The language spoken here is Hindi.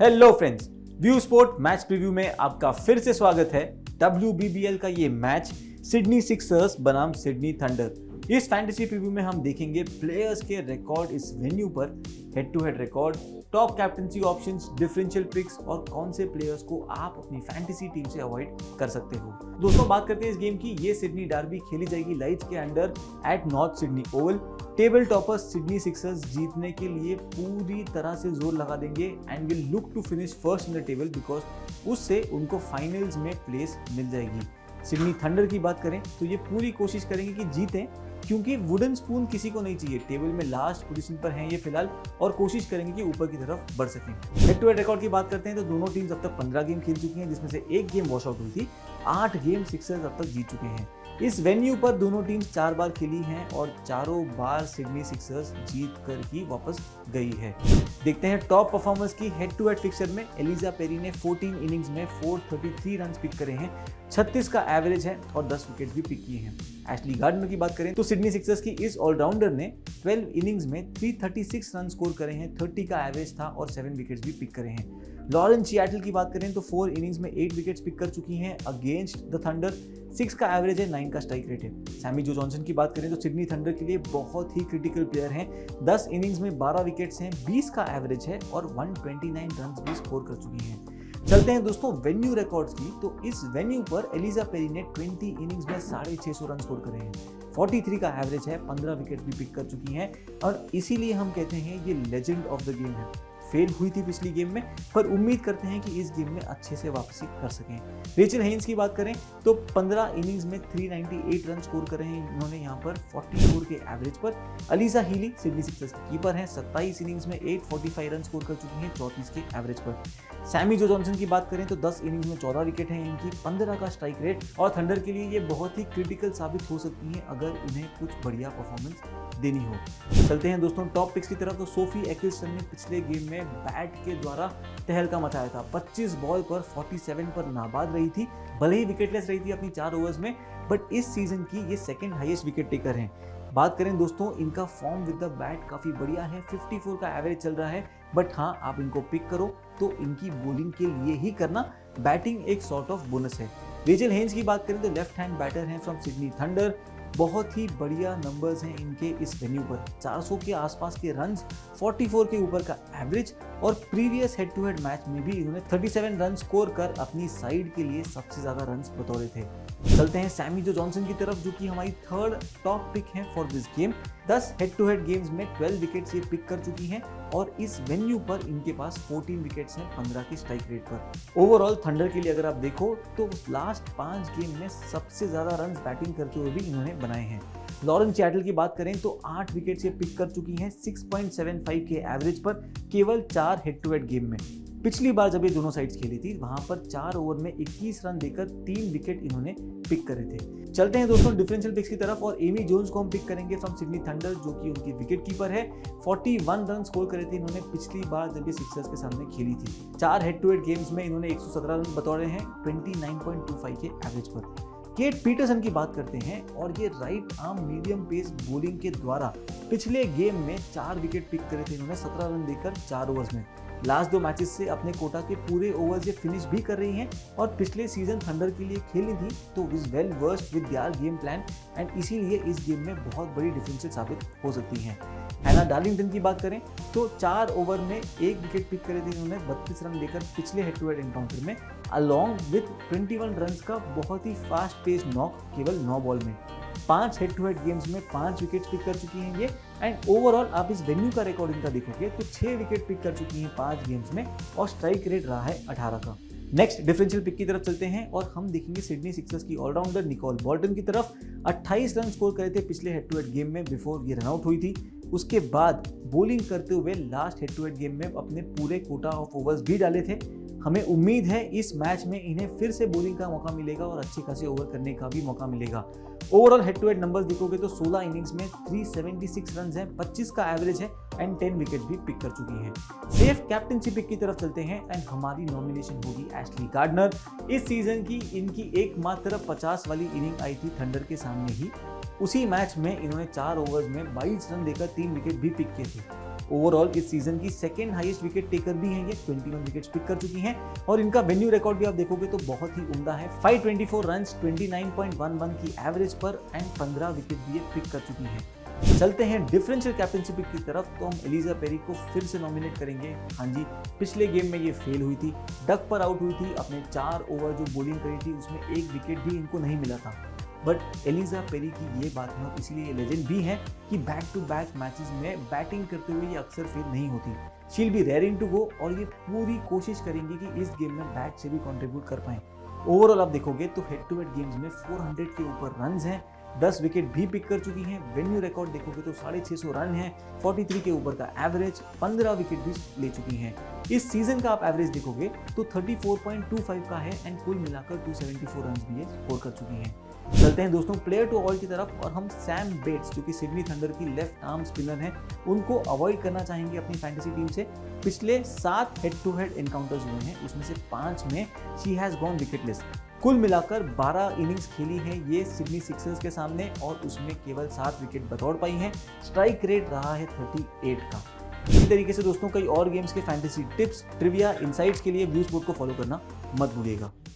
Hello friends, view sport match preview में आपका फिर से स्वागत है। WBBL का ये मैच सिडनी सिक्सर्स बनाम सिडनी थंडर। इस फैंटेसी प्रीव्यू में हम देखेंगे प्लेयर्स के रिकॉर्ड इस वेन्यू पर, head to head record, top captaincy options, differential picks और कौन से प्लेयर्स को आप अपनी फैंटेसी टीम से अवॉइड कर सकते हो। दोस्तों, बात करते हैं इस गेम की। ये सिडनी डर्बी खेली जाएगी लाइट्स के under at north Sydney oval. Table toppers Sydney sixers जीतने के लिए पूरी तरह से जोर लगा देंगे and will look to finish first in the table because उससे उनको फाइनल्स में प्लेस मिल जाएगी। सिडनी थंडर की बात करें तो ये पूरी कोशिश करेंगे कि जीतें, क्योंकि वुडन स्पून किसी को नहीं चाहिए। टेबल में लास्ट पोजीशन पर हैं ये फिलहाल और कोशिश करेंगे कि ऊपर की तरफ बढ़ सकें। हेड टू हेड रिकॉर्ड की बात करते हैं तो दोनों टीम्स अब तक 15 गेम खेल चुकी हैं, जिसमें से एक गेम वॉश आउट हुई थी। 8 गेम सिक्सर्स अब तक जीत चुके हैं। इस वेन्यू पर दोनों टीम्स 4 बार खेली हैं और चारों बार सिडनी सिक्सर्स जीत कर ही वापस गई है। देखते हैं टॉप परफॉर्मर्स की हेड टू हेड फिक्सर में। एलिजा पेरी ने 14 इनिंग्स में 433 रन पिक करे हैं, 36 का एवरेज है और 10 विकेट भी पिक किए हैं। एशली गार्डनर की बात करें तो सिडनी सिक्सर्स की इस ऑलराउंडर ने 12 इनिंग्स में 336 रन स्कोर करे हैं, 30 का एवरेज था और 7 विकेट्स भी पिक करे हैं। लॉरेन चियाटल की बात करें तो 4 इनिंग्स में 8 विकेट्स पिक कर चुकी हैं अगेंस्ट द थंडर। 6 का एवरेज है, 9 का स्ट्राइक रेट है। सैमी जो जॉनसन की बात करें तो सिडनी थंडर के लिए बहुत ही क्रिटिकल प्लेयर हैं। 10 इनिंग्स में 12 विकेट्स हैं, 20 का एवरेज है और 129 रन भी स्कोर कर चुकी हैं। चलते हैं दोस्तों वेन्यू रिकॉर्ड्स की। तो इस वेन्यू पर एलिजा पेरी ने 20 इनिंग्स में 650 रन स्कोर करे हैं, 43 का एवरेज है, 15 विकेट्स भी पिक कर चुकी हैं और इसीलिए हम कहते हैं ये लेजेंड ऑफ द गेम है। फेल हुई थी पिछली गेम में, पर उम्मीद करते हैं कि इस गेम में अच्छे से वापसी कर सकें। रेचल हेन्स की बात करें तो 15 इनिंग्स में 398 रन स्कोर करे हैं इन्होंने यहाँ पर 44 के एवरेज पर। अलीजा हीली सिडनी सिक्सर्स की कीपर हैं, 27 इनिंग्स में 845 रन स्कोर कर चुकी हैं 34 के एवरेज पर। सैमी जो जॉनसन की बात करें तो 10 इनिंग्स में 14 विकेट हैं इनकी, 15 का स्ट्राइक रेट और थंडर के लिए ये बहुत ही क्रिटिकल साबित हो सकती हैं अगर इन्हें कुछ बढ़िया परफॉर्मेंस देनी हो। चलते हैं दोस्तों टॉप पिक्स की तरफ। तो सोफी एकिल्सन ने पिछले गेम में बैट के द्वारा तहलका मचाया था। 25 बॉल पर 47 पर नाबाद रही थी, भले ही विकेटलेस रही थी अपनी 4 ओवर्स में, बट इस सीजन की ये सेकंड हाईएस्ट विकेट टेकर हैं। बात करें दोस्तों इनका फॉर्म विद द बैट काफ़ी बढ़िया है, 54 का एवरेज चल रहा है, बट हाँ आप इनको पिक करो तो इनकी बॉलिंग के लिए ही करना, बैटिंग एक सॉर्ट ऑफ बोनस है। रेचल हेन्स की बात करें तो लेफ्ट हैंड बैटर हैं फ्रॉम सिडनी थंडर। बहुत ही बढ़िया नंबर्स हैं इनके इस वेन्यू पर, 400 के आसपास के रन्स, 44 के ऊपर का एवरेज और previous head to head match में भी इन्होंने 37 रन स्कोर कर अपनी साइड के लिए सबसे ज़्यादा रन्स बतौरे थे। चलते हैं सैमी जो जॉनसन की तरफ, जो कि हमारी थर्ड टॉप पिक है for this game. 10 head to head games में 12 विकेट्स ये पिक कर चुकी हैं और इस वेन्यू पर इनके पास 14 विकेट्स हैं 15 की स्ट्राइक रेट पर। ओवरऑल थंडर के लिए अगर आप देखो तो लास्ट 5 गेम में सबसे ज़्यादा रन बैटिंग करते हुए भी इन्होंने बनाए हैं। लॉरेन चियाटल की बात करें तो 8 विकेट्स ये पिक कर चुकी हैं 6.75 के एवरेज पर, केवल 4 हेड टू हेड गेम में। पिछली बार जब ये दोनों साइड्स खेली थी वहां पर 4 ओवर में 21 रन देकर 3 विकेट इन्होंने पिक करे थे। चलते हैं दोस्तों डिफरेंशियल पिक्स की तरफ और एमी जोन्स को हम पिक करेंगे फ्रॉम सिडनी थंडर, जो कि उनकी विकेट कीपर है। 41 रन स्कोर करे थे इन्होंने पिछली बार जब ये सिक्सर्स के सामने खेली थी। 4 हेड टू हेड गेम्स में इन्होंने 117 रन बतौरे हैं 29.25 के एवरेज पर। केट पीटरसन की बात करते हैं और ये right arm medium pace bowling के द्वारा पिछले गेम में 4 विकेट पिक करे थे इन्होंने 17 रन देकर 4 ओवर्स में। लास्ट 2 मैचेस से अपने कोटा के पूरे ओवर्स ये फिनिश भी कर रही हैं और पिछले सीजन थंडर के लिए खेली थी, तो is well versed with their game plan and इसीलिए इस गेम में बहुत बड़ी डिफरेंशियल साबित हो सकती हैं। हैना डार्लिंगटन की बात करें तो 4 ओवर में 1 विकेट पिक करे थे इन्होंने 32 रन देकर पिछले हेड टू हेड एनकाउंटर में, अलॉन्ग विद 21 रन का बहुत ही फास्ट पेस नॉक केवल 9 बॉल में। 5 हेड टू हेड गेम्स में 5 विकेट पिक कर चुकी हैं ये एंड ओवरऑल आप इस वेन्यू का रिकॉर्ड इनका देखोगे तो 6 विकेट पिक कर चुकी हैं 5 गेम्स में और स्ट्राइक रेट रहा है 18 का। नेक्स्ट डिफरेंशियल पिक की तरफ चलते हैं और हम देखेंगे सिडनी सिक्सर्स की ऑलराउंडर निकोल बोल्टन की तरफ। 28 रन स्कोर करे थे पिछले हेड टू हेड गेम में बिफोर ये रनआउट हुई थी। उसके बाद बॉलिंग करते हुए last head to head game में अपने पूरे कोटा ऑफ ओवर्स भी डाले थे। हमें उम्मीद है इस मैच में इन्हें फिर से बॉलिंग का मौका मिलेगा और अच्छे खासे ओवर करने का भी मौका मिलेगा। Overall head to head numbers देखोगे तो 16 इनिंग्स में 376 रन हैं, 25 का एवरेज है एंड 10 विकेट भी पिक कर चुकी हैं। सेफ कैप्टनसी पिक की तरफ चलते हैं एंड हमारी नॉमिनेशन होगी एशली गार्डनर। इस सीजन की इनकी एकमात्र 50 वाली इनिंग आई थी थंडर के सामने ही। उसी मैच में इन्होंने 4 ओवर्स में 22 रन देकर 3 विकेट भी पिक किए थे। ओवरऑल इस सीजन की सेकेंड हाईएस्ट विकेट टेकर भी हैं ये, 21 विकेट्स पिक कर चुकी हैं और इनका वेन्यू रिकॉर्ड भी आप देखोगे तो बहुत ही उम्दा है। 524 रन्स 29.11 की एवरेज पर एंड 15 विकेट भी ये पिक कर चुकी हैं। चलते हैं डिफरेंशियल कैप्टनसी पिक की तरफ, तो हम एलिजा पेरी को फिर से नॉमिनेट करेंगे। हाँ जी, पिछले गेम में ये फेल हुई थी, डक पर आउट हुई थी, अपने 4 ओवर जो बॉलिंग करी थी उसमें 1 विकेट भी इनको नहीं मिला था। बट एलिजा पेरी की ये बात है और इसीलिए लेजेंड भी है कि बैक टू बैक मैचेस में बैटिंग करते हुए ये अक्सर फेल नहीं होती। She'll be rearing to go और ये पूरी कोशिश करेंगी कि इस गेम में बैट से भी कंट्रीब्यूट कर पाएं। ओवरऑल आप देखोगे तो हेड टू हेड गेम्स में 400 के ऊपर रन्स हैं, 10 विकेट भी पिक कर चुकी हैं। वेन्यू रिकॉर्ड देखोगे तो 650 रन है, 43 के ऊपर का एवरेज, 15 विकेट भी ले चुकी हैं। इस सीजन का आप एवरेज देखोगे तो 34.25 का है एंड कुल मिलाकर 274 रन भी ये स्कोर कर चुकी हैं। चलते हैं दोस्तों प्लेयर टू अवॉइड की तरफ और हम सैम बेट्स जो कि सिडनी थंडर की लेफ्ट आर्म स्पिनर हैं उनको अवॉइड करना चाहेंगे अपनी फैंटेसी टीम से। पिछले 7 हेड टू हेड एनकाउंटर्स हुए हैं, उसमें से 5 में शी हैज़ गॉन विकेटलेस। कुल मिलाकर 12 इनिंग्स खेली है ये सिडनी सिक्सर्स के सामने और उसमें केवल 7 विकेट बतौर पाई हैं। स्ट्राइक रेट रहा है 38 का। इसी तरीके से दोस्तों कई और गेम्स के फैंटेसी टिप्स, ट्रिविया, इनसाइट्स के लिए व्यू स्पोर्ट को फॉलो करना मत भूलिएगा।